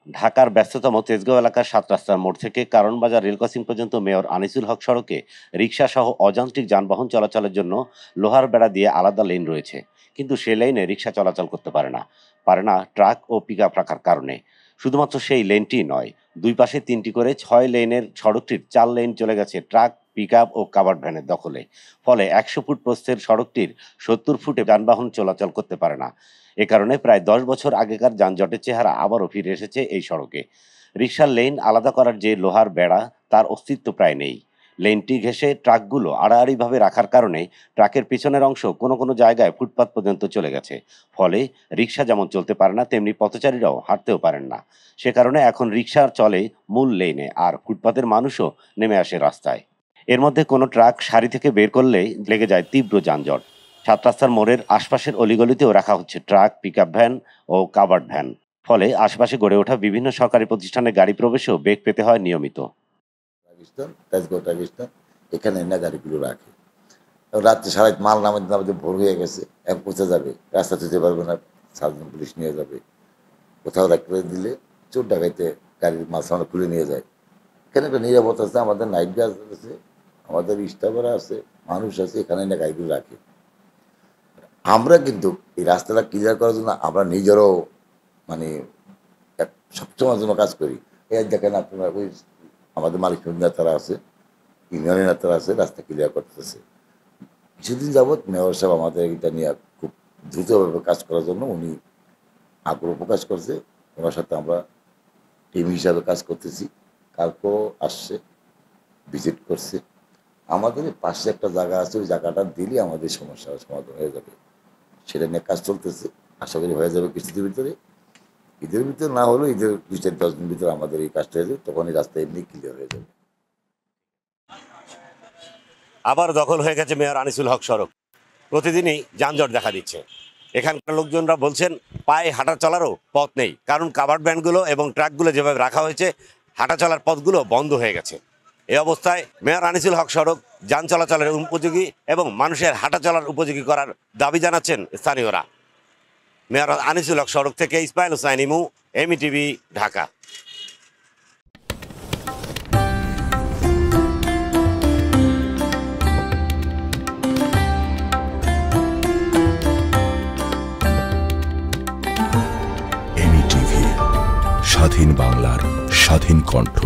ঢাকার ব্যস্ততম তেজগাঁও এলাকার ৭ রাস্তার মোড় থেকে কারণ বাজার রেল ক্রসিং পর্যন্ত মেয়র আনিসুল হক সড়কে রিকশাসহ অযান্ত্রিক যানবাহন চলাচলের জন্য লোহার বেড়া দিয়ে আলাদা লেন রয়েছে। কিন্তু সে লেনে রিকশা চলাচল করতে পারে না ট্রাক ও পিকআপ রাখার কারণে। শুধুমাত্র সেই লেনটি নয়, দুই পাশে ৩টি করে ৬ লেনের সড়কটির ৪ লেন চলে গেছে ট্রাক, পিকআপ ও কাভার্ড ভ্যানের দখলে। ফলে ১০০ ফুট প্রস্থের সড়কটির ৭০ ফুটে যানবাহন চলাচল করতে পারে না। এ কারণে প্রায় ১০ বছর আগেকার যানজটের চেহারা আবারও ফিরে এসেছে এই সড়কে। রিকশার লেন আলাদা করার যে লোহার বেড়া, তার অস্তিত্ব প্রায় নেই। লেনটি ঘেঁষে ট্রাকগুলো আড়াআড়িভাবে রাখার কারণে ট্রাকের পিছনের অংশ কোনো জায়গায় ফুটপাত পর্যন্ত চলে গেছে। ফলে রিকশা যেমন চলতে পারে না, তেমনি পথচারীরাও হাঁটতেও পারেন না। সে কারণে এখন রিকশা চলে মূল লেনে, আর ফুটপাতের মানুষও নেমে আসে রাস্তায়। এর মধ্যে কোনো ট্রাক সারি থেকে বের করলেই লেগে যায় তীব্র যানজট। ৭ রাস্তার মোড়ের আশপাশের অলিগলিতেও রাখা হচ্ছে ট্রাক, পিকআপ ভ্যান ও কাভার্ড ভ্যান। ফলে আশপাশে গড়ে ওঠা বিভিন্ন সরকারি প্রতিষ্ঠানের গাড়ি প্রবেশেও বেগ পেতে হয় নিয়মিত। এখানে এনে গাড়িগুলো রাখে। রাত্রে সারা মাল নামাতে নামাতে ভোর হয়ে গেছে, এখন কোথায় যাবে, রাস্তা যেতে পারবে না, সাধারণ পুলিশ নিয়ে যাবে। কোথাও রাখতে দিলে চোর ডাকাইতে গাড়ির মাল সামনে খুলে নিয়ে যায়। এখানে একটা নিরাপত্তা আছে, আমাদের নাইট গার্ড আছে, আমাদের স্টাফরা আছে, মানুষ আছে, এখানে এনে গাড়িগুলো রাখে। আমরা কিন্তু এই রাস্তাটা ক্লিয়ার করার জন্য আমরা নিজেরও মানে সবসময়ের জন্য কাজ করি। এই দেখেন আপনারা ওই আমাদের মালিক নেতারা আছে, ইউনিয়নের নেতারা আছে, রাস্তা ক্লিয়ার করতেছে। কিছুদিন যাবৎ মেয়র সাহেব আমাদের এটা নিয়ে খুব দ্রুতভাবে কাজ করার জন্য উনি আগ্রহ প্রকাশ করছে। ওনার সাথে আমরা টিম হিসাবে কাজ করতেছি। কালকেও আসছে, ভিজিট করছে। আমাদের পাশে একটা জায়গা আছে, ওই জায়গাটা দিলেই আমাদের সমস্যার সমাধান হয়ে যাবে। সেটা নিয়ে কাজ চলতেছে, আশা করি হয়ে যাবে কিছুদিনের ভিতরে। ঈদের ভিতরে না হলেও ঈদের ২-৪-১০ দিন ভিতরে আমাদের এই কাজটা হয়ে যাবে, তখন এই রাস্তা এমনি ক্লিয়ার হয়ে যাবে। আবার দখল হয়ে গেছে মেয়র আনিসুল হক সড়ক। প্রতিদিনই যানজট দেখা দিচ্ছে। এখানকার লোকজনরা বলছেন পায়ে হাঁটা চলারও পথ নেই, কারণ কাভার্ড ভ্যানগুলো এবং ট্রাকগুলো যেভাবে রাখা হয়েছে, হাঁটা চলার পথগুলো বন্ধ হয়ে গেছে। এই অবস্থায় মেয়র আনিসুল হক সড়ক যান চলাচলের উপযোগী এবং মানুষের হাঁটা চলার উপযোগী করার দাবি জানাচ্ছেন স্থানীয়রা। মেয়র আনিসুল হক সড়ক থেকে ইসমাইল হোসাইন ইমু, এমইটিভি, ঢাকা। এমইটিভি, স্বাধীন বাংলার স্বাধীন কণ্ঠ।